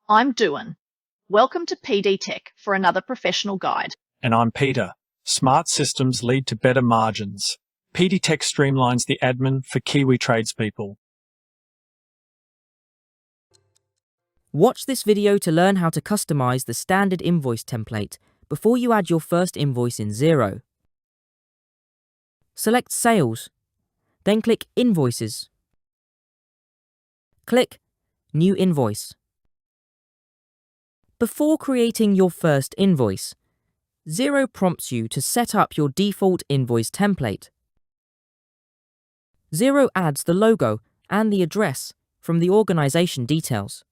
I'm Duan. Welcome to PD Tech for another professional guide. And I'm Peter. Smart systems lead to better margins. PD Tech streamlines the admin for Kiwi tradespeople. Watch this video to learn how to customize the standard invoice template before you add your first invoice in Xero. Select Sales, then click Invoices. Click New Invoice. Before creating your first invoice, Xero prompts you to set up your default invoice template. Xero adds the logo and the address from the organization details.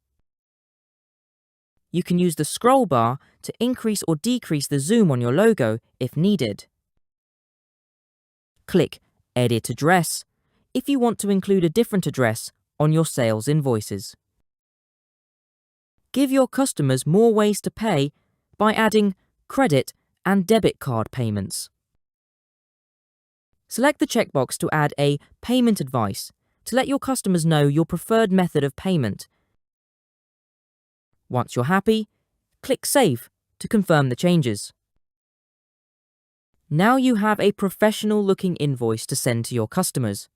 You can use the scroll bar to increase or decrease the zoom on your logo if needed. Click Edit Address if you want to include a different address on your sales invoices. Give your customers more ways to pay by adding credit and debit card payments. Select the checkbox to add a payment advice to let your customers know your preferred method of payment. Once you're happy, click Save to confirm the changes. Now you have a professional-looking invoice to send to your customers.